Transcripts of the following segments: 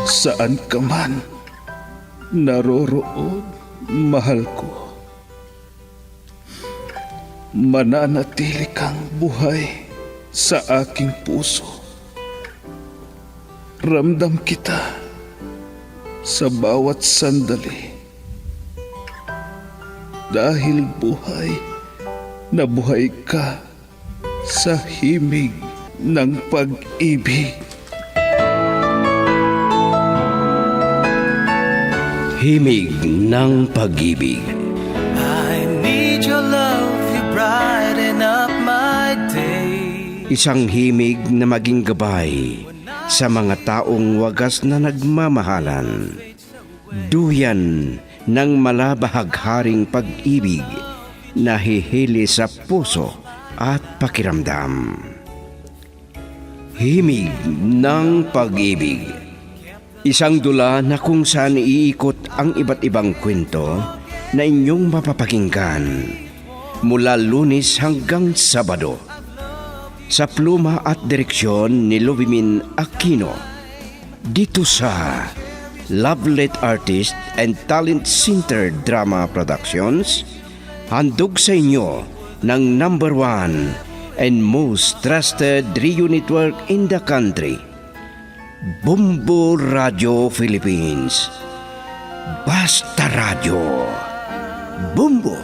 Saan ka man naroroon, mahal ko, mananatili kang buhay sa aking puso. Ramdam kita sa bawat sandali. Dahil buhay na buhay ka sa himig ng pag-ibig. Himig ng pag-ibig. I need your love, you brighten up my day. Isang himig na maging gabay sa mga taong wagas na nagmamahalan. Duyan ng malabahagharing pag-ibig na hihili sa puso at pakiramdam. Himig ng pag-ibig. Isang dula na kung saan iikot ang iba't ibang kwento na inyong mapapakinggan mula Lunes hanggang Sabado. Sa pluma at direksyon ni Luvimin Aquino. Dito sa Lovelet Artist and Talent Center Drama Productions, handog sa inyo ng #1 and most trusted radio network in the country, Bumbo Radio Philippines. Basta Radio. Bumbo.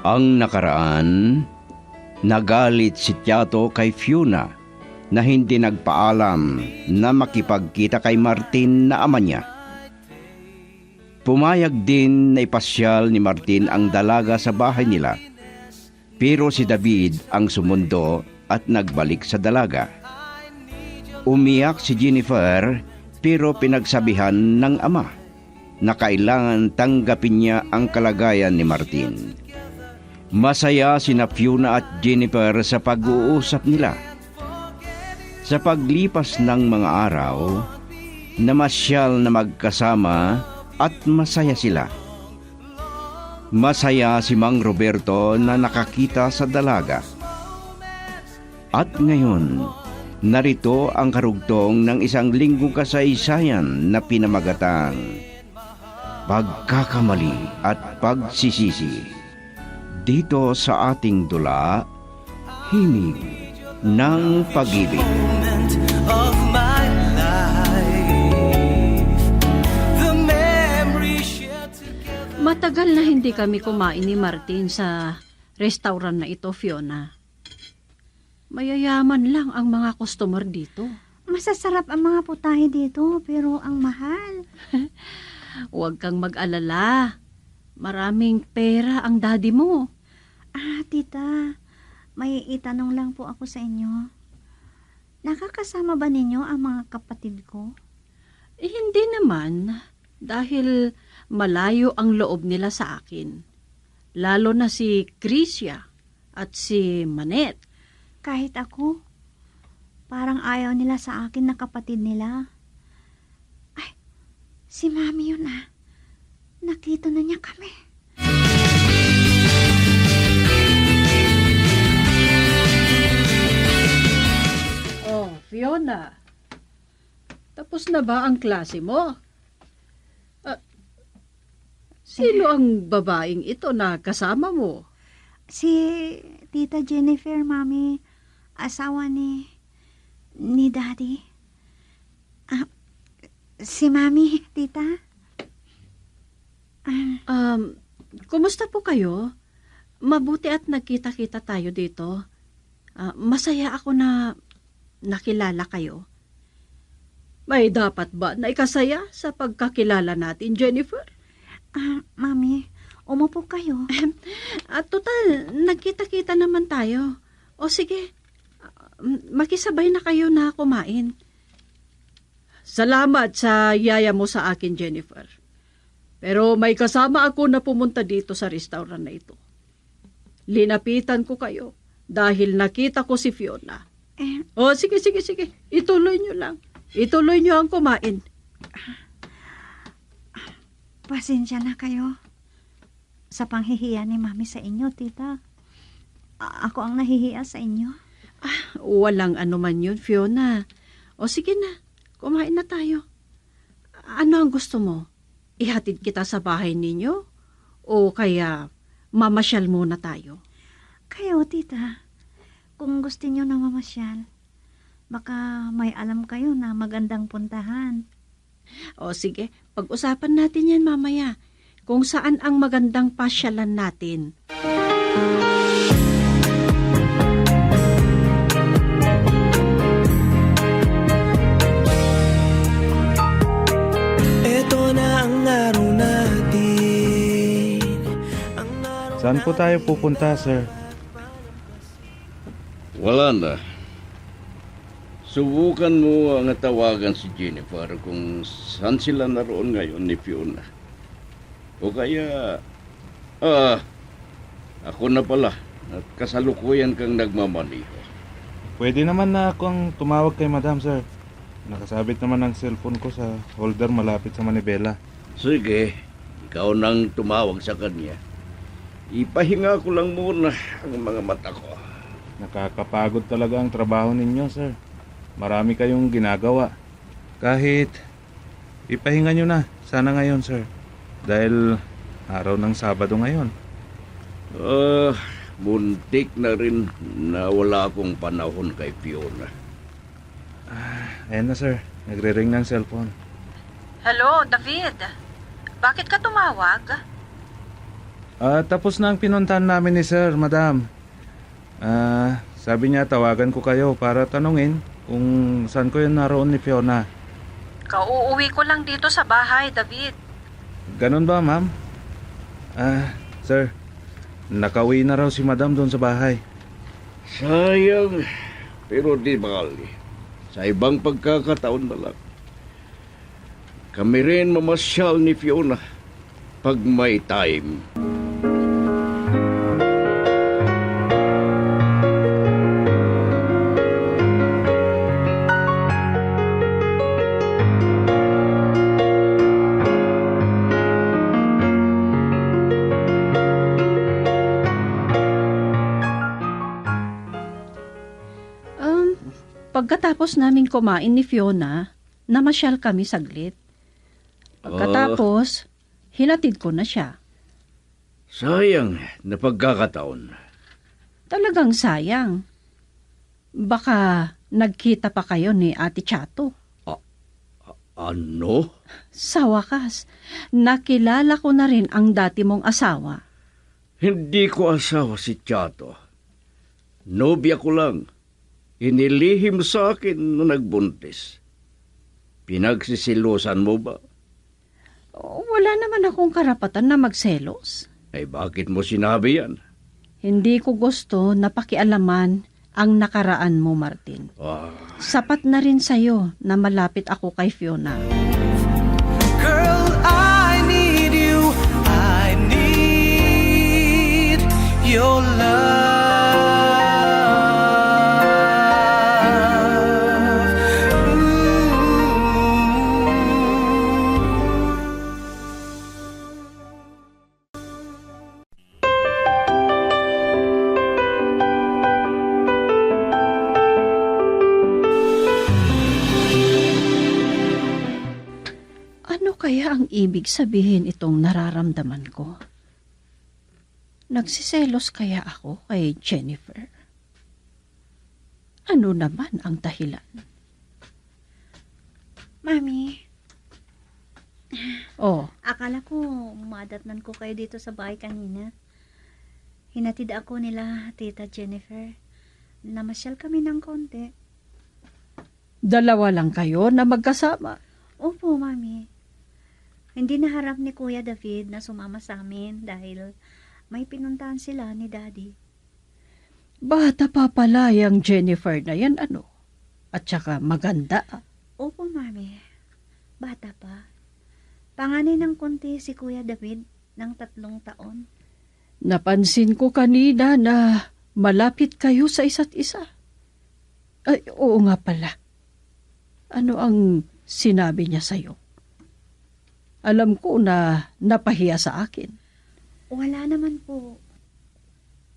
Ang nakaraan, nagalit si Tiato kay Fiona na hindi nagpaalam na makipagkita kay Martin na ama niya. Pumayag din na ipasyal ni Martin ang dalaga sa bahay nila, pero si David ang sumundo at nagbalik sa dalaga. Umiyak si Jennifer pero pinagsabihan ng ama na kailangan tanggapin niya ang kalagayan ni Martin. Masaya sina Fiona at Jennifer sa pag-uusap nila. Sa paglipas ng mga araw, namasyal na magkasama at masaya sila. Masaya si Mang Roberto na nakakita sa dalaga. At ngayon, narito ang karugtong ng isang linggong kasaysayan na pinamagatang Pagkakamali at Pagsisisi. Dito sa ating dula, Himig ng Pag-ibig. Moment of my life. The memory shared together. Matagal na hindi kami kumain ni Martin sa restaurant na ito, Fiona. Mayayaman lang ang mga customer dito. Masasarap ang mga putahe dito, pero ang mahal. Huwag kang mag-alala. Maraming pera ang daddy mo. Tita, may itanong lang po ako sa inyo. Nakakasama ba ninyo ang mga kapatid ko? Hindi naman, dahil malayo ang loob nila sa akin. Lalo na si Crisia at si Manet. Kahit ako, parang ayaw nila sa akin na kapatid nila. Ay, si Mami yun ah. Nakita na niya kami. Oh, Fiona. Tapos na ba ang klase mo? Sino ang babaeng ito na kasama mo? Si Tita Jennifer, Mami, asawa ni Daddy. Si Mami, Tita. Kumusta po kayo? Mabuti at nagkita-kita tayo dito. Masaya ako na nakilala kayo. May dapat ba na ikasaya sa pagkakilala natin, Jennifer? Mami, umupo kayo. At total, nagkita-kita naman tayo. O sige, makisabay na kayo na kumain. Salamat sa yaya mo sa akin, Jennifer. Pero may kasama ako na pumunta dito sa restaurant na ito. Linapitan ko kayo dahil nakita ko si Fiona. Oh, sige. Ituloy nyo lang. Ituloy nyo ang kumain. Pasensya na kayo sa panghihiya ni Mami sa inyo, tita. Ako ang nahihiya sa inyo. Walang anuman yun, Fiona. O sige na, kumain na tayo. Ano ang gusto mo? Ihatid kita sa bahay ninyo? O kaya mamasyal muna tayo? Kayo, tita. Kung gusto niyo na mamasyal, baka may alam kayo na magandang puntahan. O sige, pag-usapan natin yan mamaya. Kung saan ang magandang pasyalan natin. Ito na ang araw natin. Saan po tayo pupunta, sir? Wala na. Subukan mo ang tawagan si Jennifer kung saan sila naroon ngayon ni Fiona. O kaya, ako na pala at kasalukuyan kang nagmamaniho. Pwede naman na akong tumawag kay madam, sir. Nakasabit naman ang cellphone ko sa holder malapit sa manibela. Sige, ikaw nang tumawag sa kanya. Ipahinga ko lang muna ang mga mata ko. Nakakapagod talaga ang trabaho ninyo, sir. Marami kayong ginagawa. Kahit ipahinga nyo na. Sana ngayon, sir. Dahil araw ng Sabado ngayon. Muntik na rin na wala akong panahon kay Fiona. Ayan na, sir. Nagre-ring ng cellphone. Hello, David. Bakit ka tumawag? Tapos na ang pinuntahan namin ni sir, madam. Sabi niya tawagan ko kayo para tanungin kung saan ko yun naroon ni Fiona. Kauuwi ko lang dito sa bahay, David. Ganun ba, ma'am? Sir, nakauwi na raw si madam doon sa bahay. Sayang, pero di bali. Sa ibang pagkakataon na lang. Kami rin mamasyal ni Fiona pag may time. Pagkatapos naming kumain ni Fiona, namasyal kami saglit. Pagkatapos, hinatid ko na siya. Sayang na pagkakataon. Talagang sayang. Baka nagkita pa kayo ni Ate Chato. Ano? Sa wakas, nakilala ko na rin ang dati mong asawa. Hindi ko asawa si Chato. Nobya ko lang. Inilihim sa akin na nagbuntis. Pinagsisilusan mo ba? Wala naman akong karapatan na magselos. Ay bakit mo sinabi yan? Hindi ko gusto na pakialaman ang nakaraan mo, Martin. Sapat na rin sa'yo na malapit ako kay Fiona. Girl, I need you. I need your love. Ano kaya ang ibig sabihin itong nararamdaman ko? Nagsiselos kaya ako kay Jennifer? Ano naman ang dahilan? Mami, Oh, akala ko madatnan ko kayo dito sa bahay kanina. Hinatid ako nila, Tita Jennifer. Namasyal kami ng konti. dalawa lang kayo na magkasama. Opo, Mami. Hindi naharap ni Kuya David na sumama sa amin dahil may pinuntahan sila ni Daddy. Bata pa pala yung Jennifer na yan, ano? At saka maganda. Opo, Mami. Bata pa. Panganay ng konti si Kuya David ng 3 taon. Napansin ko kanina na malapit kayo sa isa't isa. Ay, oo nga pala. Ano ang sinabi niya sa'yo? Alam ko na napahiya sa akin. Wala naman po.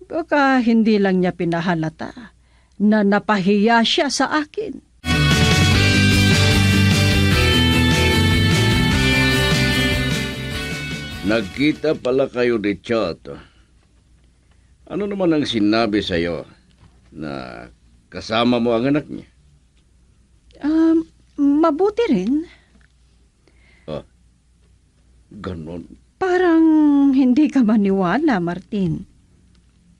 Baka hindi lang niya pinahalata na napahiya siya sa akin. Nagkita pala kayo ni Chato. Ano naman ang sinabi sa'yo na kasama mo ang anak niya? Mabuti rin. Ganon. Parang hindi ka maniwala, Martin.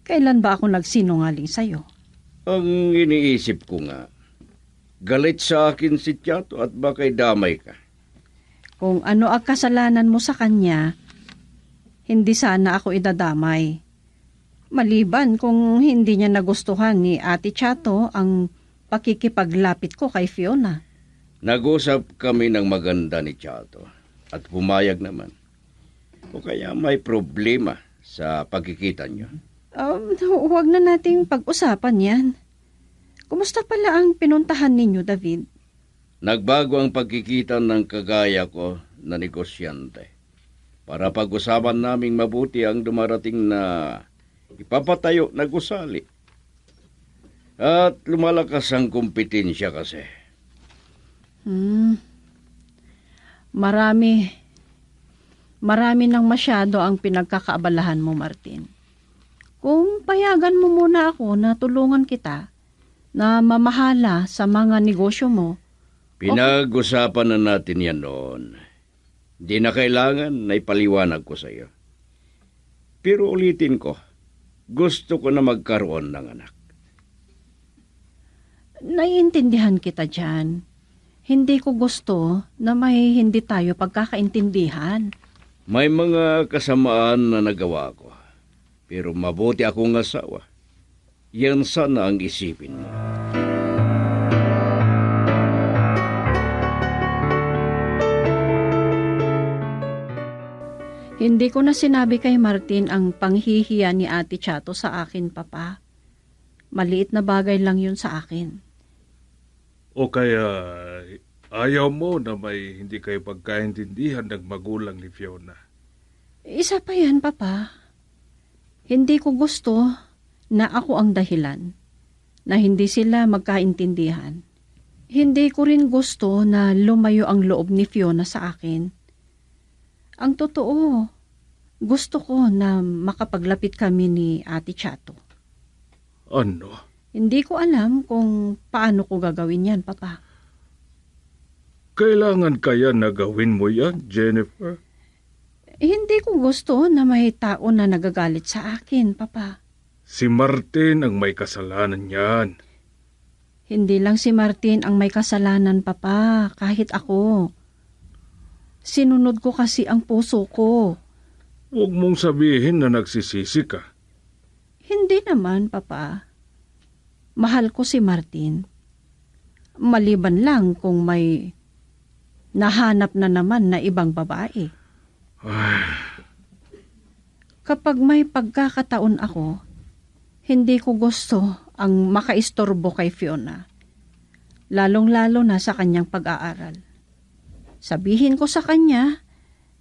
Kailan ba ako nagsinungaling sa'yo? Ang iniisip ko nga, galit sa akin si Chato at baka'y damay ka. Kung ano ang kasalanan mo sa kanya, hindi sana ako idadamay. Maliban kung hindi niya nagustuhan ni Ate Chato ang pakikipaglapit ko kay Fiona. Nag-usap kami ng maganda ni Chato at pumayag naman. O kaya may problema sa pagkikita niyo. Huwag na nating pag-usapan yan. Kumusta pala ang pinuntahan ninyo, David? Nagbago ang pagkikita ng kagaya ko na negosyante. Para pag-usapan naming mabuti ang dumarating na ipapatayo na gusali. At lumalakas ang kompetensya kasi. Marami nang masyado ang pinagkakaabalahan mo, Martin. Kung payagan mo muna ako na tulungan kita na mamahala sa mga negosyo mo. Pinag-usapan na natin yan noon. Di na kailangan na ipaliwanag ko sa iyo. Pero ulitin ko, gusto ko na magkaroon ng anak. Naiintindihan kita dyan. Hindi ko gusto na may hindi tayo pagkakaintindihan. May mga kasamaan na nagawa ko. Pero mabuti akong asawa. Yan sana ang isipin mo. Hindi ko na sinabi kay Martin ang panghihiya ni Ate Chato sa akin, Papa. Maliit na bagay lang yun sa akin. O kaya ayaw mo na may hindi kayo pagkaintindihan ng magulang ni Fiona. Isa pa yan, Papa. Hindi ko gusto na ako ang dahilan na hindi sila magkaintindihan. Hindi ko rin gusto na lumayo ang loob ni Fiona sa akin. Ang totoo, gusto ko na makapaglapit kami ni Ate Chato. Ano? Hindi ko alam kung paano ko gagawin yan, Papa. Kailangan kaya na gawin mo yan, Jennifer? Hindi ko gusto na may tao na nagagalit sa akin, Papa. Si Martin ang may kasalanan yan. Hindi lang si Martin ang may kasalanan, Papa, kahit ako. Sinunod ko kasi ang puso ko. Huwag mong sabihin na nagsisisi ka. Hindi naman, Papa. Mahal ko si Martin. Maliban lang kung may nahanap na naman na ibang babae. Kapag may pagkakataon ako, hindi ko gusto ang makaistorbo kay Fiona. Lalong-lalo na sa kanyang pag-aaral. Sabihin ko sa kanya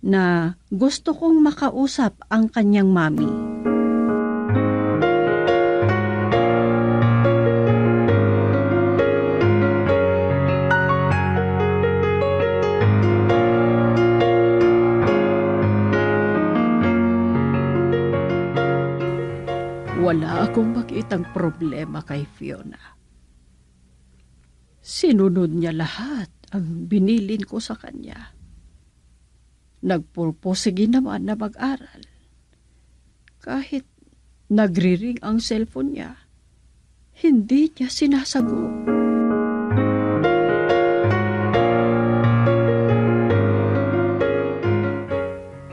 na gusto kong makausap ang kanyang mami. Wala akong makitang problema kay Fiona. Sinunod niya lahat ang binilin ko sa kanya. Nagpurposige naman na mag-aral. Kahit nagriring ang cellphone niya, hindi niya sinasagot.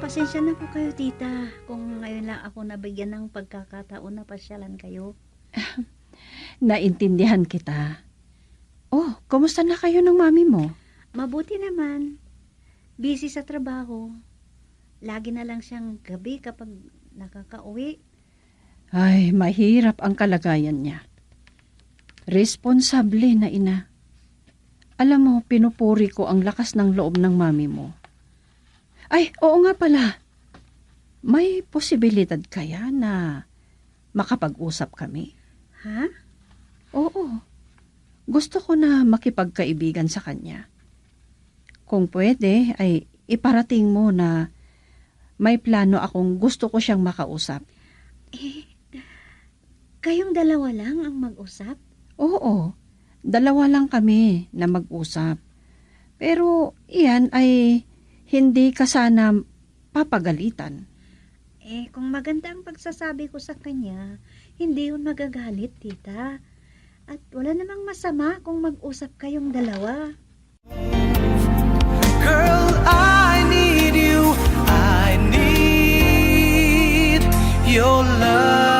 Pasensya na po kayo, tita, kung ngayon lang ako nabigyan ng pagkakataon na pasyalan kayo. Naintindihan kita. Oh, kumusta na kayo ng mami mo? Mabuti naman. Busy sa trabaho. Lagi na lang siyang gabi kapag nakakauwi. Ay, mahirap ang kalagayan niya. Responsable na ina. Alam mo, pinupuri ko ang lakas ng loob ng mami mo. Ay, oo nga pala. May posibilidad kaya na makapag-usap kami? Ha? Oo. Gusto ko na makipagkaibigan sa kanya. Kung pwede, ay iparating mo na may plano akong gusto ko siyang makausap. Kayong dalawa lang ang mag-usap? Oo, 2 lang kami na mag-usap. Pero iyan ay hindi ka sana papagalitan. Kung maganda ang pagsasabi ko sa kanya, hindi yun magagalit, tita. At wala namang masama kung mag-usap kayong dalawa. Girl, I need you. I need your love.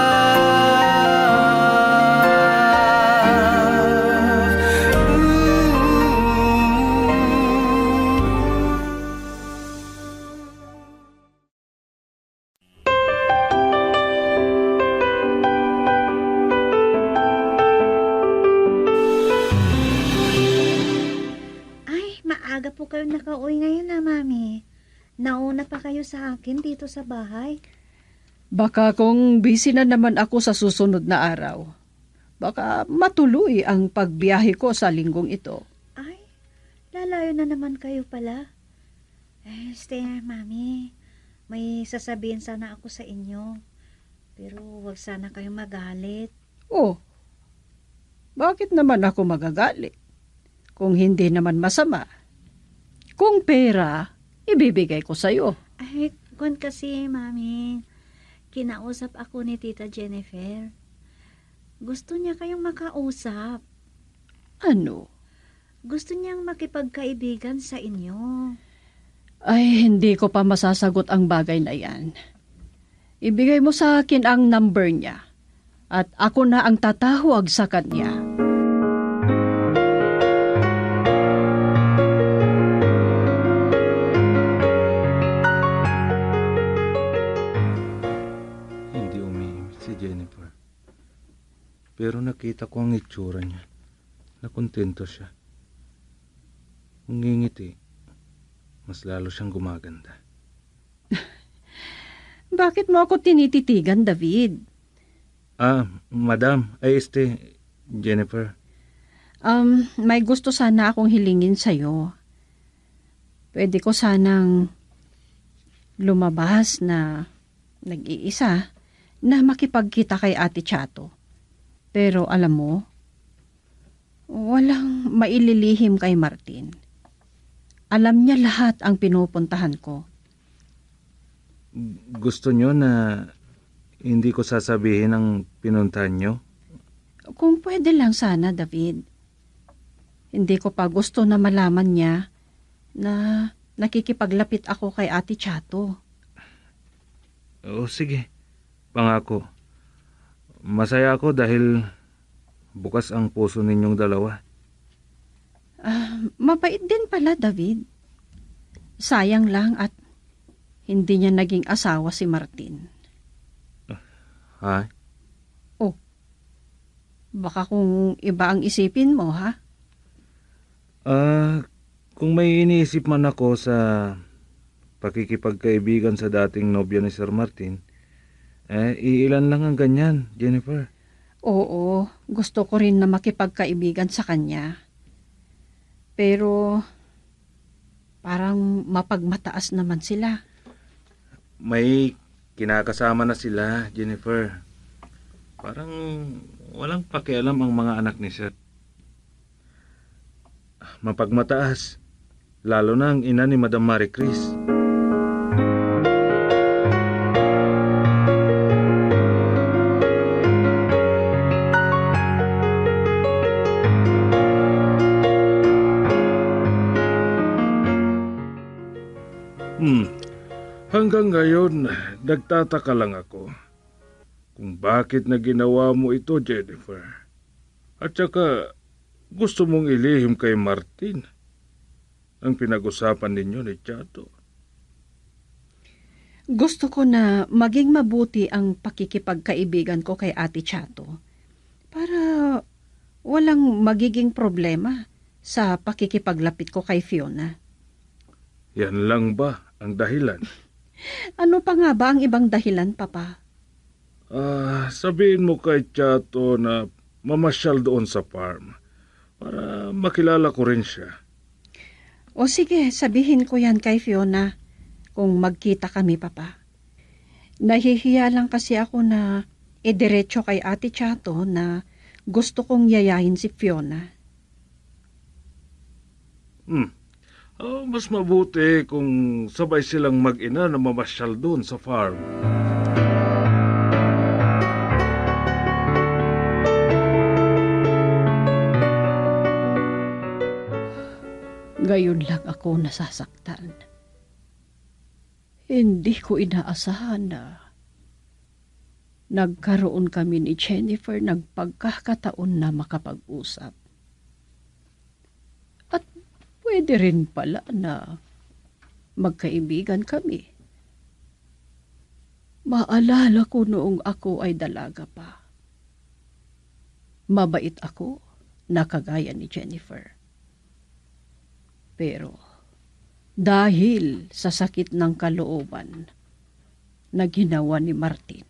Ay, maaga po kayo nakauwi ngayon na, mami. Nauna pa kayo sa akin dito sa bahay. Baka kung busy na naman ako sa susunod na araw, baka matuloy ang pagbiyahe ko sa linggong ito. Ay, lalayo na naman kayo pala. Mami, may sasabihin sana ako sa inyo. Pero wag sana kayong magalit. Oh, bakit naman ako magagalit? Kung hindi naman masama. Kung pera, ibibigay ko sa'yo. Ay, kung kasi, mami, kinausap ako ni Tita Jennifer. Gusto niya kayong makausap. Ano? Gusto niyang makipagkaibigan sa inyo. Ay, hindi ko pa masasagot ang bagay na yan. Ibigay mo sa akin ang number niya. At ako na ang tatawag sa kanya. Hindi umiimik si Jennifer. Pero nakita ko ang itsura niya. Nakontento siya. Kung ngingiti, mas lalo siyang gumaganda. Bakit mo ako tinititigan, David? Madam, Jennifer. May gusto sana akong hilingin sa'yo. Pwede ko sanang lumabas na nag-iisa na makipagkita kay Ate Chato. Pero alam mo, walang maililihim kay Martin. Alam niya lahat ang pinupuntahan ko. Gusto nyo na hindi ko sasabihin ang pinuntahan nyo? Kung pwede lang sana, David. Hindi ko pa gusto na malaman niya na nakikipaglapit ako kay Ate Chato. Sige. Pangako. Masaya ako dahil bukas ang puso ninyong dalawa. Mabait din pala, David. Sayang lang at hindi niya naging asawa si Martin. Ha? Baka kung iba ang isipin mo, ha? Kung may iniisip man ako sa pakikipagkaibigan sa dating nobya ni Sir Martin, iilan lang ang ganyan, Jennifer. Oo, gusto ko rin na makipagkaibigan sa kanya. Pero parang mapagmataas naman sila. May kinakasama na sila, Jennifer. Parang walang pakialam ang mga anak ni Sir. Mapagmataas, lalo na ang ina ni Madam Marie Chris. Hanggang ngayon, nagtataka lang ako kung bakit na ginawa mo ito, Jennifer. At saka, gusto mong ilihim kay Martin ang pinag-usapan ninyo ni Chato. Gusto ko na maging mabuti ang pakikipagkaibigan ko kay Ate Chato. Para walang magiging problema sa pakikipaglapit ko kay Fiona. Yan lang ba ang dahilan? Ano pa nga ba ang ibang dahilan, Papa? Sabihin mo kay Chato na mamasyal doon sa farm para makilala ko rin siya. O sige, sabihin ko yan kay Fiona kung magkita kami, Papa. Nahihiya lang kasi ako na diretso kay Ate Chato na gusto kong yayain si Fiona. Mas mabuti kung sabay silang mag-ina na mamasyal doon sa farm. Gayon lang ako nasasaktan. Hindi ko inaasahan na nagkaroon kami ni Jennifer ng pagkakataon na makapag-usap. At pwede rin pala na magkaibigan kami. Maalala ko noong ako ay dalaga pa. Mabait ako na kagaya ni Jennifer. Pero dahil sa sakit ng kalooban na ginawa ni Martin,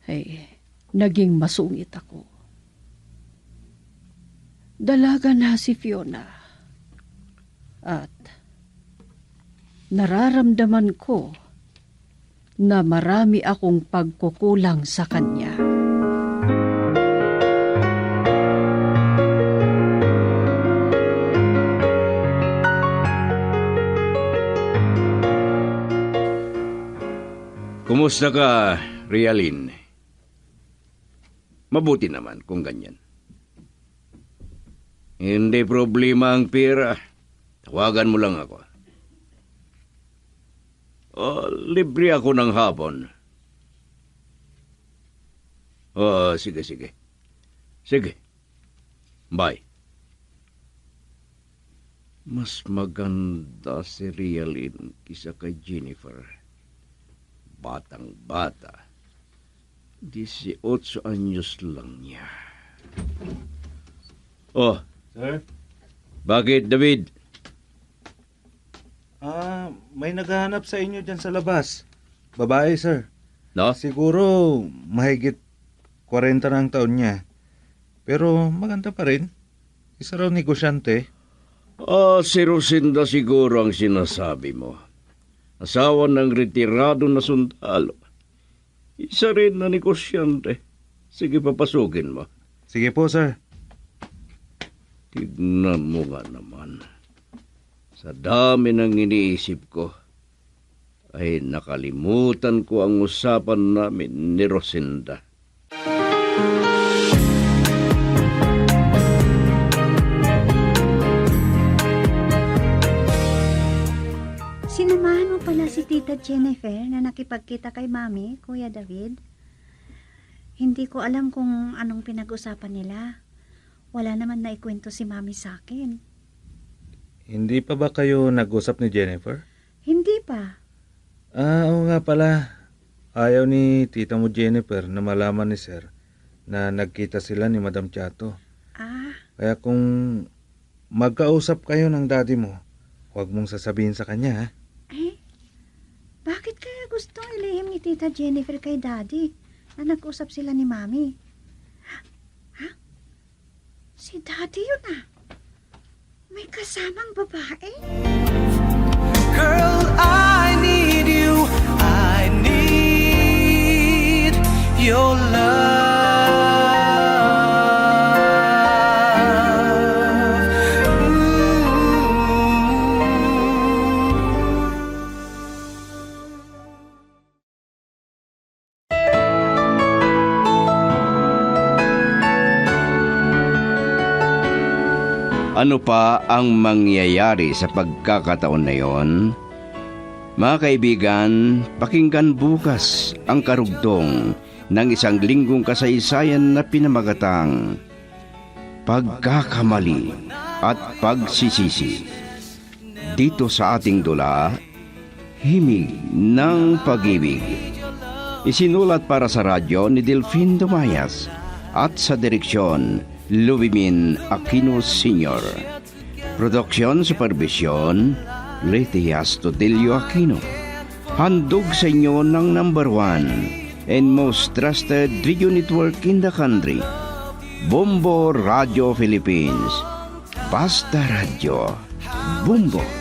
ay naging masungit ako. Dalaga na si Fiona at nararamdaman ko na marami akong pagkukulang sa kanya. Kumusta ka, Rialin? Mabuti naman kung ganyan. Hindi problema ang pera. Tawagan mo lang ako. Libre ako ng hapon. Sige. Sige. Bye. Mas maganda si Rialin kisa kay Jennifer. Batang-bata. 18 anyos lang niya. Sir? Bakit, David? May naghahanap sa inyo dyan sa labas. Babae, sir. No? Siguro mahigit 40 na ang taon niya. Pero maganda pa rin. Isa raw negosyante. Si Rosinda siguro ang sinasabi mo. Asawa ng retirado na sundalo. Isa rin na negosyante. Sige, papasukin mo. Sige po, sir. Tignan mo nga naman. Sa dami ng iniisip ko, ay nakalimutan ko ang usapan namin ni Rosinda. Sinamahan mo pala si Tita Jennifer na nakipagkita kay Mami, Kuya David. Hindi ko alam kung anong pinag-usapan nila. Wala naman na ikwento si Mami sa akin. Hindi pa ba kayo nag-usap ni Jennifer? Hindi pa. Oo nga pala. Ayaw ni tita mo Jennifer na malaman ni Sir na nagkita sila ni Madam Chato. Kaya kung magkausap kayo ng daddy mo, huwag mong sasabihin sa kanya, ha? Bakit kaya gustong ilihim ni Tita Jennifer kay Daddy na nag-usap sila ni Mami? Si Daddy yun May kasamang babae? Girl, I need you. I need your love. Ano pa ang mangyayari sa pagkakataon na yon? Mga kaibigan, pakinggan bukas ang karugtong ng isang linggong kasaysayan na pinamagatang Pagkakamali at Pagsisisi. Dito sa ating dula, Himig ng Pag-ibig. Isinulat para sa radyo ni Delfin Dumayas at sa direksyon Lubimin Aquino Sr. Production Supervision, Letias Todelio Aquino. Handog sa inyo ng number 1 and most trusted radio network in the country, Bombo Radio Philippines. Basta Radio. Bombo.